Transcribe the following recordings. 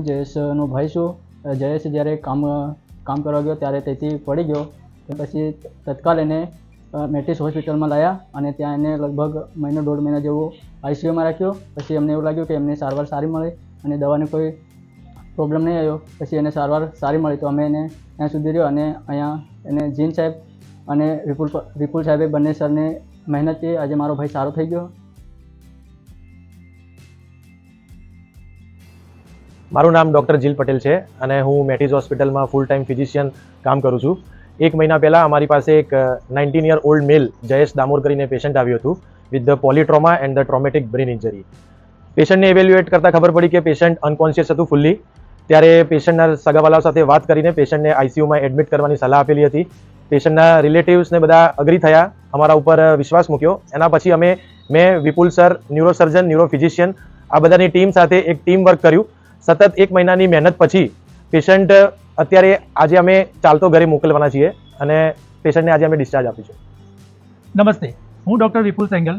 જયેશનો ભાઈ છું. જયેશ જ્યારે કામ કરવા ગયો ત્યારે તેથી પડી ગયો. પછી તત્કાલ એને મેટિસ હોસ્પિટલમાં લાવ્યા અને ત્યાં એને લગભગ મહિનો 1.5 મહિના જેવું આઈસીયુમાં રાખ્યો. પછી અમને એવું લાગ્યું કે એમને સારવાર સારી મળે અને દવાની કોઈ પ્રોબ્લેમ નહીં આવ્યો. પછી એને સારવાર સારી મળી તો અમે એને ત્યાં સુધી રહ્યો અને અહીંયા એને જીન સાહેબ અને વિપુલ સાહેબે બંને સરને મહેનતથી આજે મારો ભાઈ સારો થઈ ગયો. મારું નામ ડૉક્ટર જીલ પટેલ છે અને હું મેટિસ હોસ્પિટલમાં ફૂલ ટાઈમ ફિઝિશિયન કામ કરું છું. 1 મહિના પહેલાં અમારી પાસે એક 19 year old male Jayesh Damor કરીને પેશન્ટ આવ્યું હતું with the polytrauma and the traumatic brain injury. પેશન્ટને ઇવેલ્યુએટ કરતાં ખબર પડી કે પેશન્ટ અનકોન્શિયસ હતું ફુલ્લી. ત્યારે પેશન્ટના સગાવાલાઓ સાથે વાત કરીને પેશન્ટને આઈસીયુમાં એડમિટ કરવાની સલાહ આપેલી હતી. પેશન્ટના રિલેટિવ્સને બધા અગ્રી થયા, અમારા ઉપર વિશ્વાસ મૂક્યો. એના પછી મેં વિપુલ સર, ન્યુરોસર્જન, ન્યુરોફિઝિશિયન આ બધાની ટીમ સાથે એક ટીમ વર્ક કર્યું. સતત 1 મહિનાની મહેનત પછી પેશન્ટ અત્યારે આજે અમે ચાલતો ઘરે મોકલવાના છીએ અને પેશન્ટને આજે અમે ડિસ્ચાર્જ આપીશું. નમસ્તે, હું ડૉક્ટર વિપુલ સેંગલ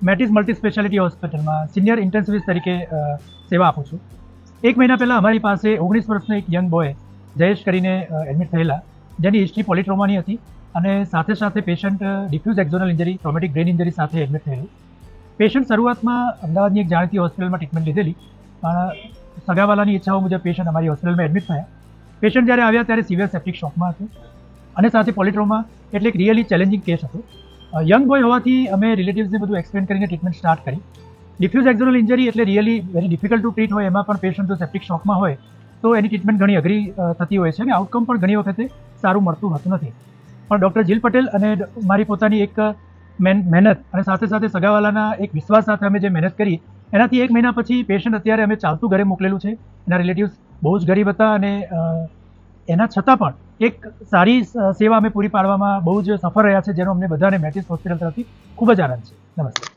મેટિસ મલ્ટી સ્પેશિયાલિટી હોસ્પિટલમાં સિનિયર ઇન્ટેન્સિવિસ્ટ તરીકે સેવા આપું છું. 1 મહિના પહેલાં અમારી પાસે 19 વર્ષનો એક યંગ બોય જયેશ કરીને એડમિટ થયેલા, જેની હિસ્ટ્રી પોલીટ્રોમાની હતી અને સાથે સાથે patient diffuse axonal injury, traumatic brain injury સાથે એડમિટ થયેલું. પેશન્ટ શરૂઆતમાં અમદાવાદની એક જાણીતી હોસ્પિટલમાં ટ્રીટમેન્ટ લીધેલી, પણ સગાવાલાની ઈચ્છાઓ મુજબ પેશન્ટ અમારી હોસ્પિટલમાં એડમિટ થયા. પેશન્ટ જ્યારે આવ્યા ત્યારે સિવિયર સેપ્ટિક શોકમાં હતું અને સાથે પોલીટ્રોમા એટલે એક રિયલી ચેલેન્જિંગ કેસ હતો. યંગ બોય હોવાથી અમે રિલેટિવ્સને બધું એક્સપ્લેન કરીને ટ્રીટમેન્ટ સ્ટાર્ટ કરી. ડિફ્યુઝ એક્ઝોનલ ઇન્જરી એટલે really very difficult to treat હોય, એમાં પણ પેશન્ટ જો સેપ્ટિક શોકમાં હોય તો એની ટ્રીટમેન્ટ ઘણી અઘરી થતી હોય છે અને આઉટકમ પણ ઘણી વખતે સારું મળતું હોતું નથી. પણ ડૉક્ટર જીલ પટેલ અને મારી પોતાની એક મહેનત અને સાથે સાથે સગાવાલાના એક વિશ્વાસ સાથે અમે જે મહેનત કરી એનાથી 1 મહિના પછી પેશન્ટ અત્યારે અમે ચાલતું ઘરે મોકલેલું છે. એના રિલેટિવ્સ બહુ જ ગરીબ હતા અને એના છતાં પણ એક સારી સેવા અમે પૂરી પાડવામાં બહુ જ સફળ રહ્યા છે, જેનો અમને બધાને મેટિસ હોસ્પિટલ તરફથી ખૂબ જ આનંદ છે. નમસ્તે.